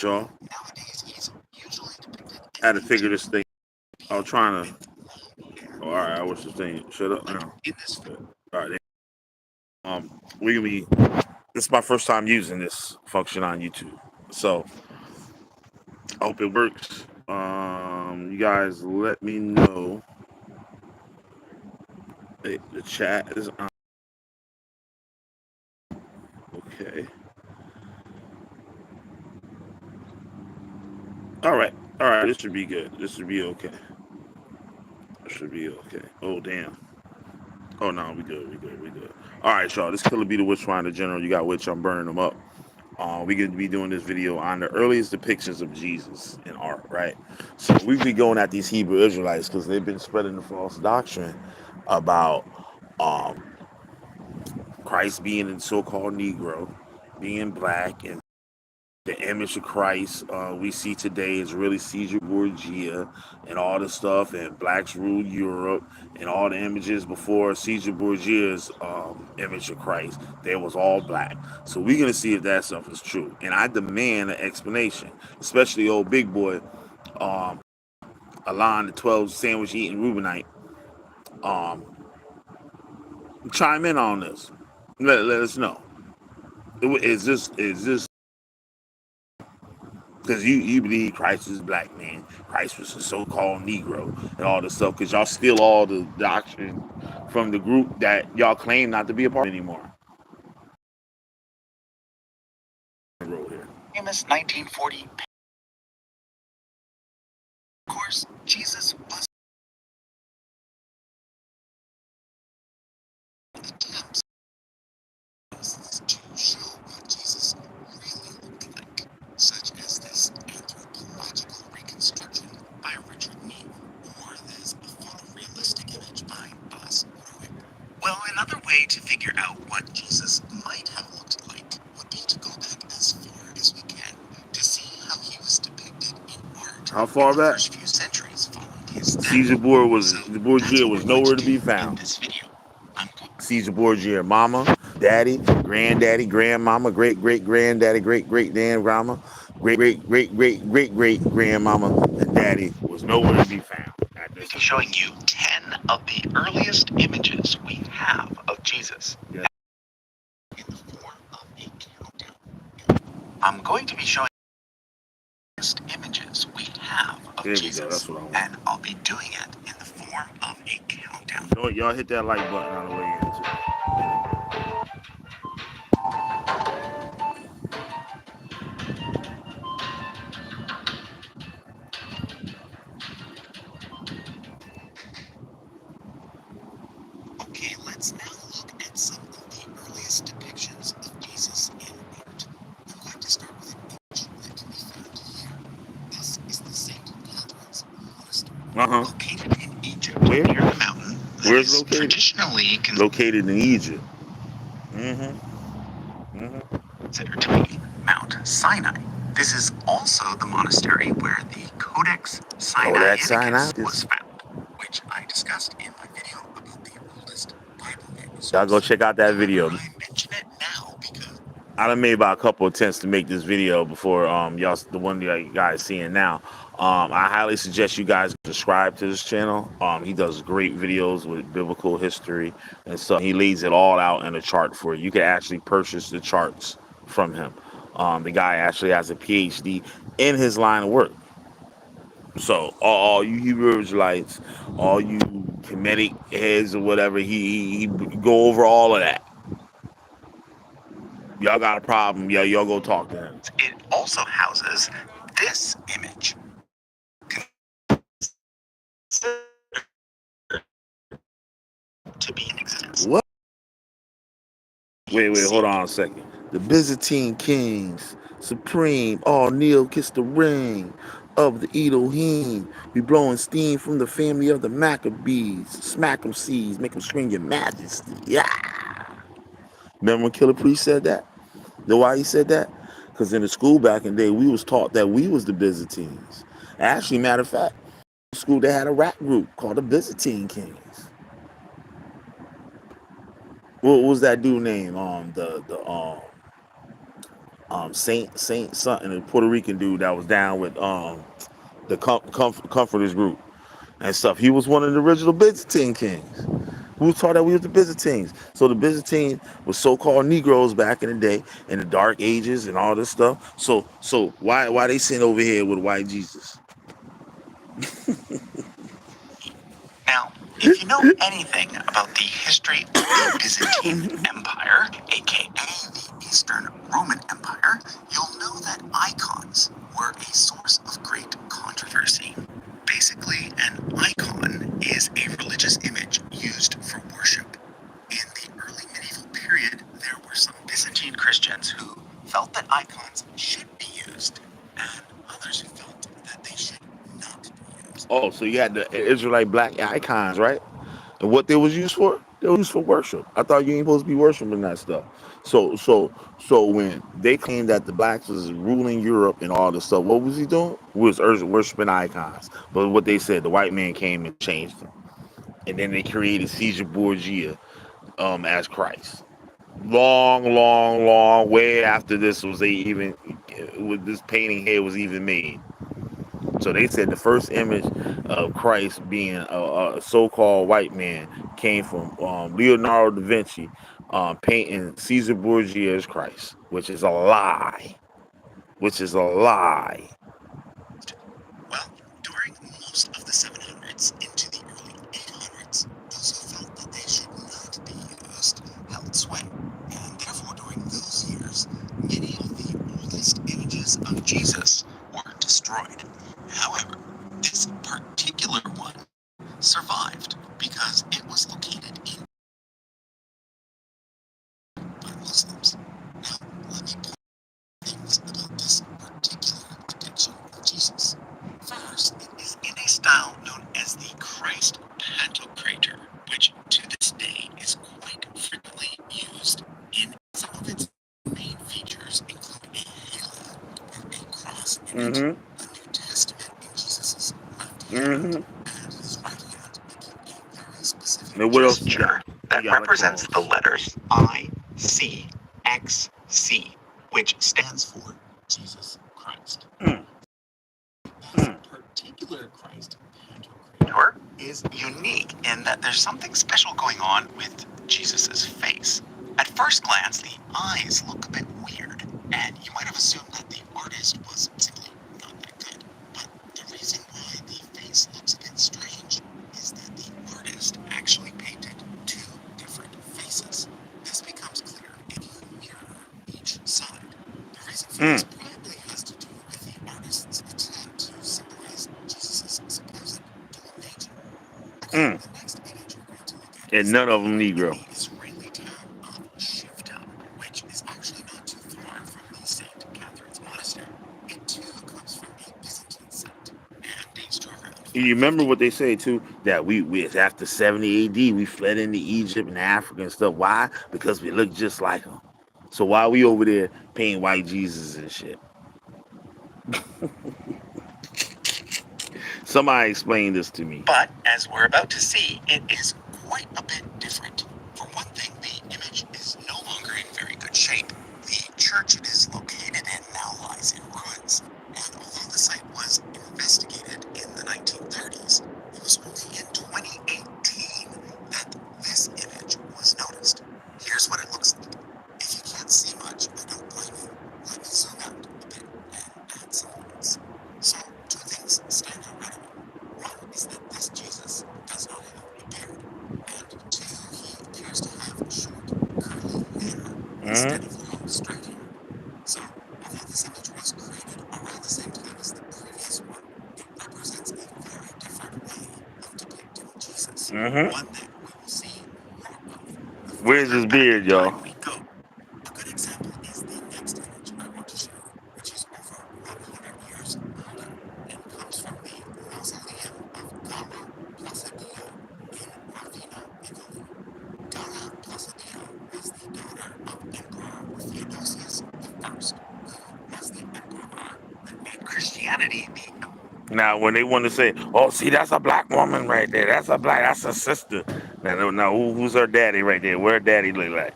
Y'all. I had to figure this thing. I was trying to. Oh, all right, I wish this thing shut up now. All right. We gonna be. This is my first time using this function on YouTube, so I hope it works. You guys let me know. Hey, the chat is on. Okay. All right. All right. This should be good. This should be okay. This should be okay. Oh damn. Oh no, we good. We good. We good. All right, y'all. This Killah be the Witchfinder General. You got Witch. I'm burning them up. We going to be doing this video on the earliest depictions of Jesus in art, right? So we be going at these Hebrew Israelites because they've been spreading the false doctrine about um, Christ being a so-called Negro, being black, and the image of Christ we see today is really Caesar Borgia and all the stuff, and blacks ruled Europe, and all the images before Caesar Borgia's image of Christ, there was all black. So we're gonna see if that stuff is true, and I demand an explanation, especially old big boy, um, Alon, the 12 sandwich eating Reubenite. Um, Chime in on this. Let us know. Is this because you believe Christ is black, man. Christ was a so-called Negro and all this stuff because y'all steal all the doctrine from the group that y'all claim not to be a part of anymore. Famous 1940. Of course, Jesus was attempts to show what Jesus really looked like, such as this anthropological reconstruction by Richard Neave, or this photorealistic image by Bas Ruick. Well, another way to figure out what Jesus might have looked like would be to go back as far as we can to see how he was depicted in art. How far in the back? first few centuries following his death. Caesar Borgia was nowhere to be found. This video. Caesar Borgia, mama, daddy, granddaddy, grandmama, great great granddaddy, great great grandmama, great great great great great great grandmama, and daddy was nowhere to be found. Showing you 10 of the earliest images we have of Jesus. Yeah. In the form of a countdown. I'm going to be showing the earliest images we have of Jesus, and I'll be doing it in the form of a countdown. Y'all hit that like button on the way in too. Okay, let's now look at some of the earliest depictions of Jesus in art. I'm going to start with an image that can be found here. This is the St. Catherine's Monastery, located in Egypt, near the mountain. Where's located? Traditionally located in Egypt. Considered to be Mount Sinai. This is also the monastery where the Codex Sinaiticus was found, which I discussed in my video about the oldest Bible manuscripts. Y'all go check out that video. I mention it now because I done made about a couple attempts to make this video before y'all, the one you guys seeing now. I highly suggest you guys subscribe to this channel. He does great videos with biblical history and stuff. He lays it all out in a chart for you. You can actually purchase the charts from him. The guy actually has a PhD in his line of work. So all you Hebrew Israelites, all you Kemetic heads or whatever, he go over all of that. Y'all got a problem, y'all go talk to him. It also houses this image. To be in existence. What? Wait, hold on a second. The Byzantine kings, supreme, all kneel, kiss the ring of the Elohim. We blowing steam from the family of the Maccabees. Smack them seas, make them scream your majesty. Yeah. Remember when Killah Priest said that? Know why he said that? Because in the school back in the day, we was taught that we was the Byzantines. Actually, matter of fact, in school they had a rap group called the Byzantine Kings. What was that dude name? Saint something, a Puerto Rican dude that was down with the Comforters group and stuff. He was one of the original Byzantine kings. Who was taught that we was the Byzantines? So the Byzantine was so-called Negroes back in the day, in the Dark Ages and all this stuff. So why they sitting over here with white Jesus? Now, if you know anything about the history of the Byzantine Empire, aka the Eastern Roman Empire, you'll know that icons were a source of great controversy. Basically, an icon is a religious image used for worship. In the early medieval period, there were some Byzantine Christians who felt that icons should be used, and others who felt that they should not be used. Oh, so you had the Israelite black icons, right? And what they was used for? They were used for worship. I thought you ain't supposed to be worshiping that stuff. So when they claimed that the blacks was ruling Europe and all this stuff, what was he doing? He was worshiping icons. But what they said, the white man came and changed them. And then they created Caesar Borgia as Christ. Long, way after this was they even with this painting here was even made. So they said the first image of Christ being a so-called white man came from Leonardo da Vinci painting Caesar Borgia as Christ, which is a lie. Which is a lie. Well, during most of the 700s into the early 800s, those who felt that they should not be used held sway. And therefore, during those years, many of the oldest images of Jesus were destroyed. However, this particular one survived because it was located in by Muslims. Now, let me point things about this particular depiction of Jesus. First, it is in a style known as the Christ Pantocrator, which to this day is quite frequently used. In some of its main features include a Killah, or a cross image, Mm-hmm. a New Testament in Jesus' left hand, Mm-hmm. and his right hand making a very specific Now what else you gesture got? that You got a represents the cross. letters ICXC, which stands for Jesus Christ. Mm, This mm, particular Christ Pantocrator is unique in that there's something special going on with Jesus' face. At first glance, the eyes look a bit weird, and you might have assumed that the artist was simply not that good. But the reason why the face looks a bit strange is that the artist actually painted two different faces. This becomes clear if you mirror each side. The reason for this mm, probably has to do with the artist's attempt to symbolize Jesus' supposed dual nature. Okay, mm. the next image we're going to look at And is none of them in Negro. the Israeli town of Shifta, which is actually not too far from the St. Catherine's Monastery. It too comes from a Byzantine sect and dates to around You remember 550. what they say too? That we after 70 AD we fled into Egypt and Africa and stuff. Why? Because we look just like them. So why we over there painting white Jesus and shit? Somebody explain this to me. But, as we're about to see, it is quite a bit different. For one thing, the image is no longer in very good shape. The church it is located in now lies in ruins, and although the site was investigated in the 1930s, it was only in 2018 that this image was noticed. Here's what it looks like. If you can't see much, I don't blame you. Let me zoom out a bit and add some lights. So, two things stand out right away. One is that this Jesus does not have a beard, and two, he appears to have short, curly hair Hmm. instead of long, straight hair. So, although this image was created around the same time as the previous one, it represents a very different way of depicting Jesus, Hmm. one that we will see more of the Where's further his back beard, in time y'all? we go. A good example is the next image I want to show you, which is over 100 years older and comes from the mausoleum of Galla Placidia in Ravenna, Italy. Galla Placidia was the daughter of Emperor Theodosius I, who was the emperor that made Christianity the Now, when they want to say, "Oh, see, that's a black woman right there. That's a sister." Now, who's her daddy right there? What her daddy look like?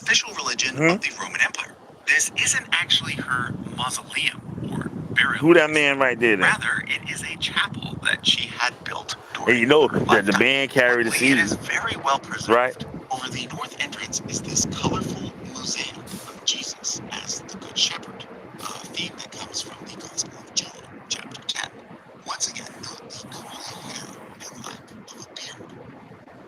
official religion Hmm. of the Roman Empire. This isn't actually her mausoleum or burial Who that place. man right there then? Rather, it is a chapel that she had built And you during know her that the lifetime. man carried the Luckily, it is seed, very well right? preserved. Over the north entrance is this colorful mosaic of Jesus as the Good Shepherd, a theme that comes from the Gospel of John, chapter 10. Once again, note the curly hair and lack of a beard.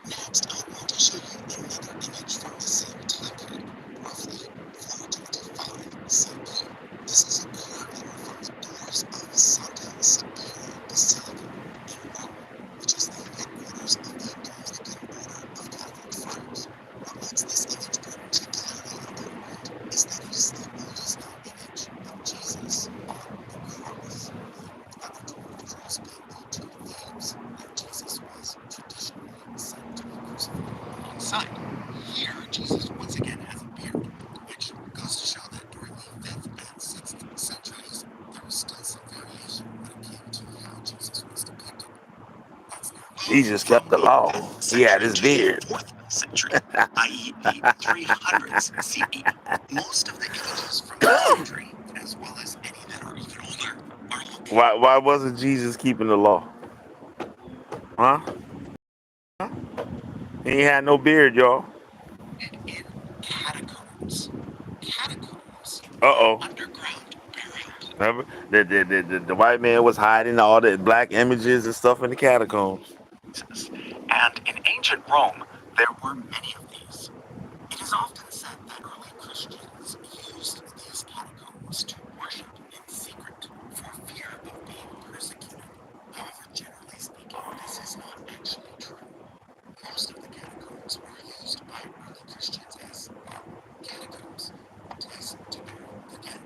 Next, I want to show you another image from the same time period, roughly 425 CE. This is a carving from the doors of Santa Sabina Basilica in Rome, which is the headquarters of the Dominican Order of Catholic Friars. What makes this image particularly important is that it is the oldest known image of Jesus on the cross. At the door of the cross being the two thieves that Jesus was traditionally said to be crucified alongside. Here, Jesus once again has a beard, which goes to show that during the 5th and 6th centuries, there was still some variation when it came to how Jesus was depicted. Let's now move Jesus from kept the the law. 5th He had century his to the beard. 4th century, i.e. the 300s CE. Most of the images from this century, as well as any that are even older, are located Why wasn't Jesus keeping the law? Huh? He ain't had no beard, y'all. in catacombs. Catacombs are Uh-oh. underground burial places. Remember? The white man was hiding all the black images and stuff in the catacombs. And in ancient Rome, there were many of these. It is often said that early Christians used these catacombs to worship in secret for fear of being persecuted. However, generally speaking, this is not actually true. Most of the catacombs were used by early Christians as, well, catacombs, a place to bury the dead.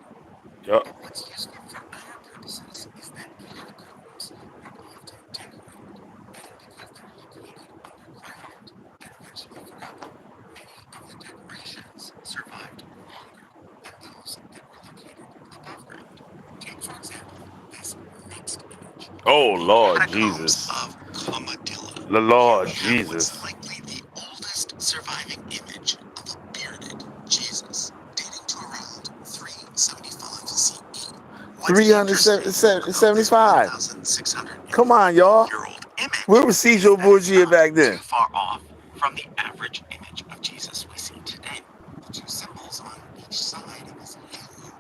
Yup. And what's useful for our purposes is that catacombs were often decorated, and because they're located underground and eventually forgotten, many of the decorations survived longer than those that were located above ground. Take, for example, this next image, Oh, the Lord catacombs Jesus. of Comodilla. The Here Lord we have what's Jesus. likely the oldest surviving image of a bearded Jesus, dating to around 375 CE. What's interesting about this 375. 1,650 Come on, y'all. year old Where image was is Caesar that it's Borgia not back too then? far off from the average image of Jesus we see today. The two symbols on each side of his halo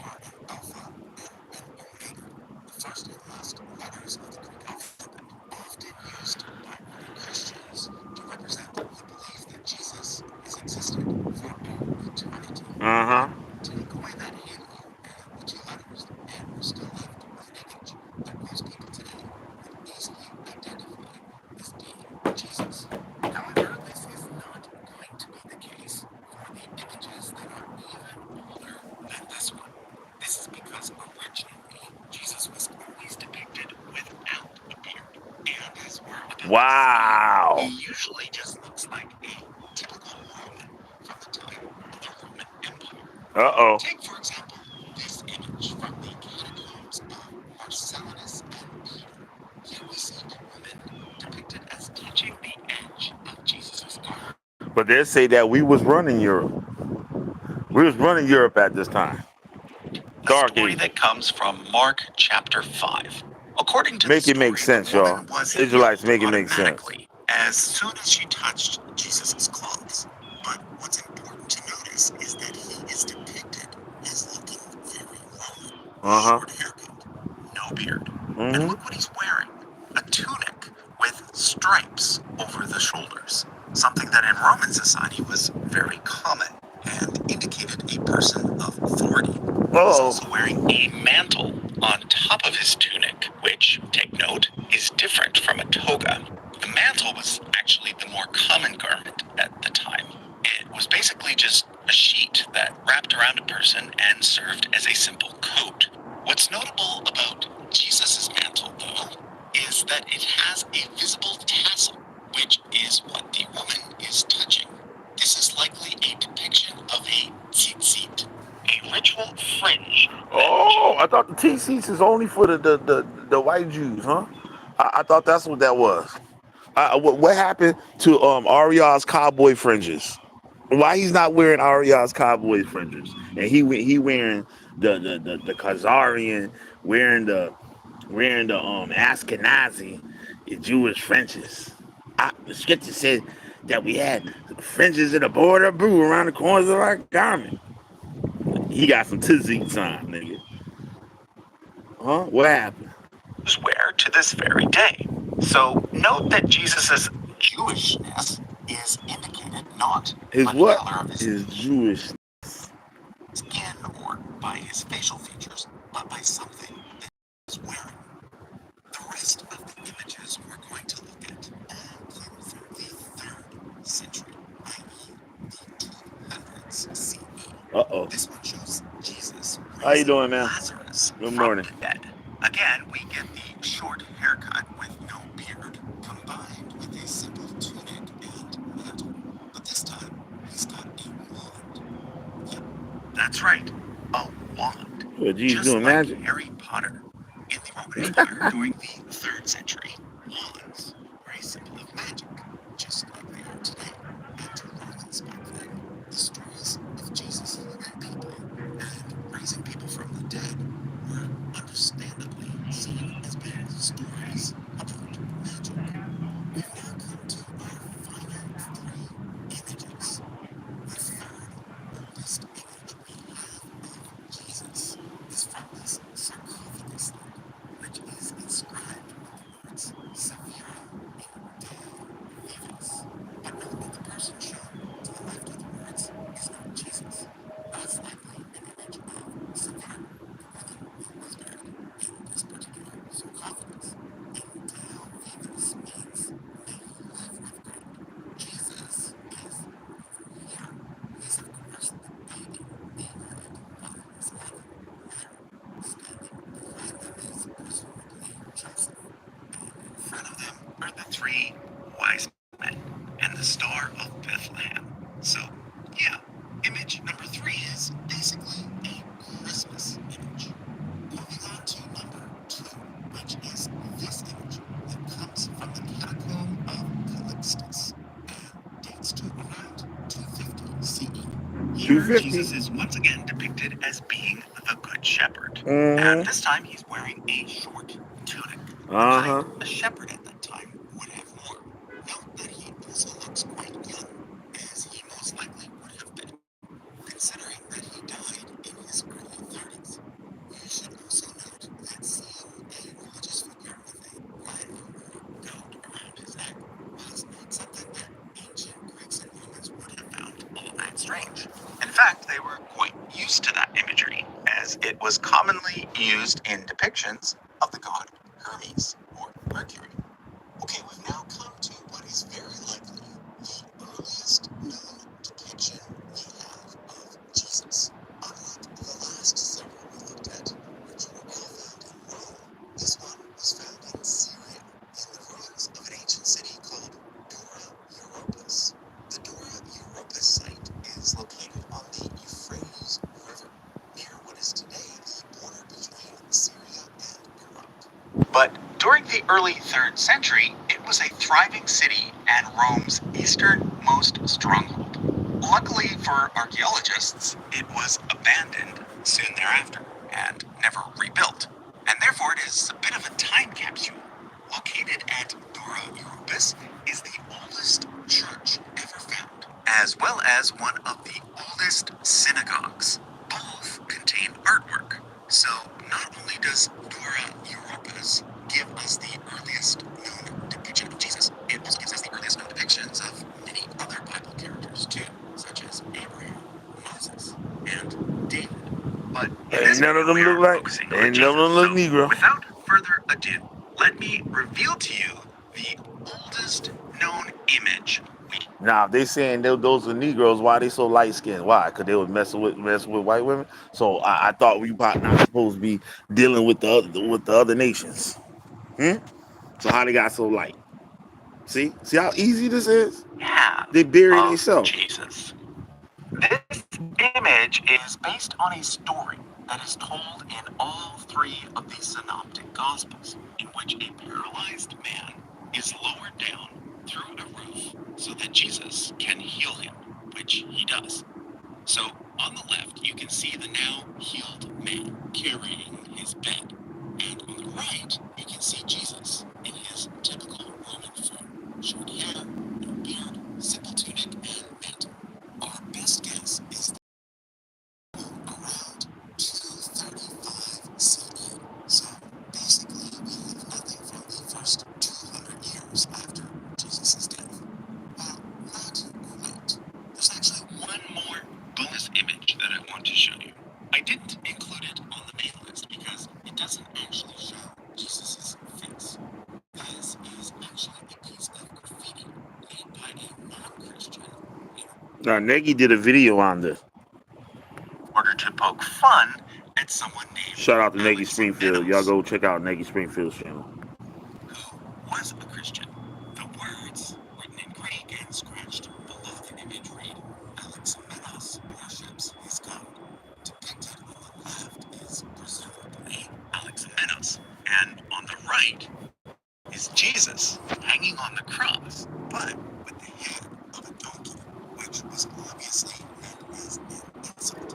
are an alpha and an omega, the first and last letters of the Greek alphabet, often used by early Christians to represent the belief that Jesus has existed for all eternity. But Uh-huh. take away that halo and the two letters, and we're still left with an image that most people today would easily identify as being Jesus. However, this is not going to be the case for the images that are even older than this one. This is because originally Jesus was always depicted without a beard. And as we're about to see, he Wow. usually just looks like a typical Roman from the time of the Roman Empire. Uh-oh. Take, for example, this image from the catacombs of Marcellinus and Peter. Here we see a woman depicted as touching the edge of Jesus' garment. But they say that we was running Europe. We was running Europe at this time. A Dark story ages. that comes from Mark chapter 5. According to the Make it make story, the sense, y'all. woman was Israelites, healed make it make sense. automatically as soon as she touched Jesus' clothes. But what's important to notice is that he is depicted as looking very Roman. Uh-huh. Short haircut, no beard. And Mm-hmm. look what he's wearing. A tunic with stripes over the shoulders. Something that in Roman society was very common and indicated a person of authority. He's Uh-oh. also wearing a mantle on top of his tunic, which, take note, is different from a toga. The mantle was actually the more common garment at the time. It was basically just a sheet that wrapped around a person and served as a simple coat. What's notable about Jesus' mantle, though, is that it has a visible tassel, which is what the woman is touching. This is likely a depiction of a tzitzit, a ritual fringe. Oh, I thought the T-seats is only for the white Jews, huh? I thought that's what that was. What happened to Ariel's cowboy fringes? Why he's not wearing Ariel's Cowboys fringes, and he wearing the Khazarian, wearing the Ashkenazi Jewish fringes. The scripture said that we had fringes in the border of blue around the corners of our garment. He got some tzitzits on, nigga. Huh? What happened? Wear to this very day. So note that Jesus' Jewishness is indicated not His by the what? color of his His Jewish. skin or by his facial features, but by something that he's wearing. The rest of the images we're going to look at all come from the 3rd century, i.e. the 200s CE. Uh-oh. This one shows Jesus How you raising doing, man? Lazarus Good from morning. the dead. Again, we get the short haircut with no beard, combined with a simple tunic and mantle. But this time, he's got a wand. Yeah, that's right, a wand. What, Jesus Just doing like magic? Harry Potter. In the Roman Empire during the 3rd century, wands were a symbol of magic, just like they are today. And to Romans back then, the stories of Jesus healing people and raising people from the dead were understandably seen as being stories about magic. We've now come to our final 3 images. The 3rd oldest image we have of Jesus is from this sarcophagus lid, which is inscribed with the words Savira in Deo Vivas. But note that the person shown to the left of the words is not Jesus. That's likely an image of Savira, the woman who was buried in this particular sarcophagus. In Deo Vivas means, may you live with God. Jesus is over here. He's, of course, the baby being held by his mother, Mary. Standing behind them is presumably Joseph. And in front of them are the 3 wise men and the Star of Bethlehem. So, yeah, image number 3 is basically a Christmas image. Moving on to number 2, which is this image that comes from the catacomb of Calixtus and dates to around 250 CE. Here, 250. Jesus is once again depicted as being the Good Shepherd. And Mm-hmm. this time he's wearing a short tunic. The Uh-huh. kind a shepherd at that time would have worn. Note that he also looks quite young, as he most likely would have been, considering that he died in his early 30s. You should also note that seeing a religious figure with a lion or goat around his neck was not something that ancient Greeks and Romans would have found all that strange. In fact, they were quite used to that imagery, as it was commonly used in depictions of the god Hermes or Mercury. Okay, we've now come to what is very likely the earliest known depiction we have of Jesus. Unlike the last several we looked at, which were all found in Rome, this one was found in Syria, in the ruins of an ancient city called Dura Europos. The Dura Europos site is located on the Euphrates River, near what is today the border between Syria and Iraq. But during the early 3rd century, it was a thriving city and Rome's easternmost stronghold. Luckily for archaeologists, it was abandoned soon thereafter and never rebuilt, and therefore it is a bit of a time capsule. Located at Dura Europos is the oldest church ever found, as well as one of the oldest synagogues. Both contain artwork, so not only does Dura Europos give us the earliest known depiction of Jesus, it also gives us the earliest known depictions of many other Bible characters too, such as Abraham, Moses, and David. But in this Ain't none of video, them we look are like. focusing on Ain't none of Jesus. them look So, Negro. without further ado, let me reveal to you the oldest known image we. Now, if they saying those are Negroes, why they so light skinned? Why? Because they was messing with white women. So I thought we probably not supposed to be dealing with the other nations. Hmm? So how they got so light? See how easy this is? Have They bury of themselves. Jesus. This image is based on a story that is told in all 3 of the synoptic gospels, in which a paralyzed man is lowered down through a roof so that Jesus can heal him, which he does. So, on the left, you can see the now healed man carrying his bed. And on the right, you can see Jesus in his typical Roman form: short hair, no beard, simple tunic, and mantle. Our best guess is around 235 CE. So, basically, we have nothing from the first 200 years after Jesus' death. Not quite. There's actually one more bonus image that I want to show you. I didn't include it on the main list because it doesn't actually show Jesus' face. This is actually a piece of graffiti made by a non-Christian Now, Nagy did a video on this. in order to poke fun at someone named Shout out to Nagy Alex Springfield. Y'all Meadows, go check out Nagy Springfield's channel. who was a Christian. The words, written in Greek and scratched below the image, read, Alex Meadows worships his God. Depicted on the left is presumably Alex Meadows, and on the right is Jesus hanging on the cross, but with the head of a donkey, which was obviously meant as an insult.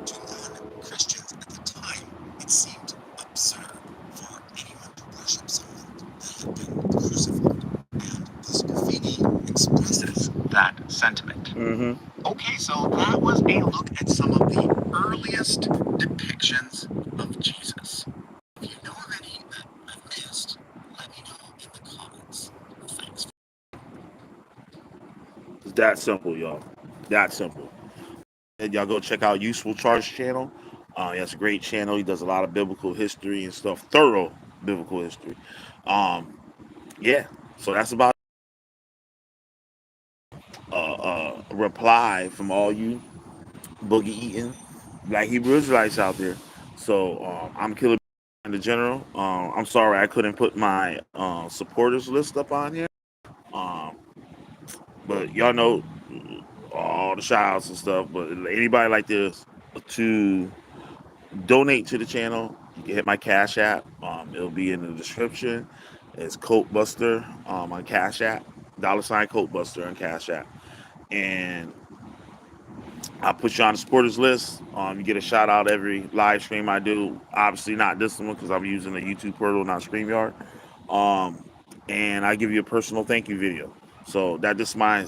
To non-Christians at the time, it seemed absurd for anyone to worship someone that had been crucified, and this graffiti expresses that sentiment. Okay, so that was a look at some of the earliest depictions of Jesus. If you know of any that I've missed, let me know in the comments. Thanks. It's that simple, y'all. That simple. And y'all go check out Useful Charge channel. He has a great channel. He does a lot of biblical history and stuff. Thorough biblical history. Yeah. So that's about a reply from all you boogie eating Black Hebrew Israelites out there. So I'm Killah in the general. I'm sorry I couldn't put my supporters list up on here. Um, but y'all know all the shout outs and stuff. But anybody like this to donate to the channel, you can hit my Cash App. It'll be in the description. It's Coat Buster on Cash App. $ Coat Buster on Cash App. And I'll put you on the supporters list. You get a shout out every live stream I do. Obviously not this one because I'm using a YouTube portal, not StreamYard. Um, and I give you a personal thank you video. So that just my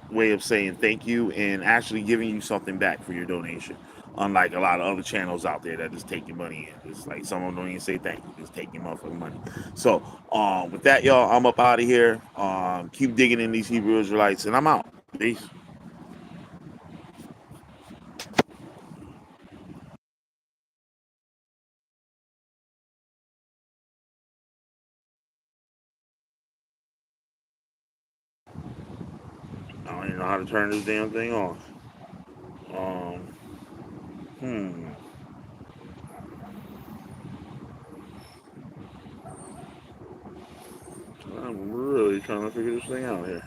way of saying thank you and actually giving you something back for your donation. Unlike a lot of other channels out there that just take your money in. It's like some of them don't even say thank you, just take your motherfucking money. So with that, y'all, I'm up out of here. Keep digging in these Hebrew Israelites, and I'm out. Peace. I don't even know how to turn this damn thing off. Um, hmm. I'm really trying to figure this thing out here.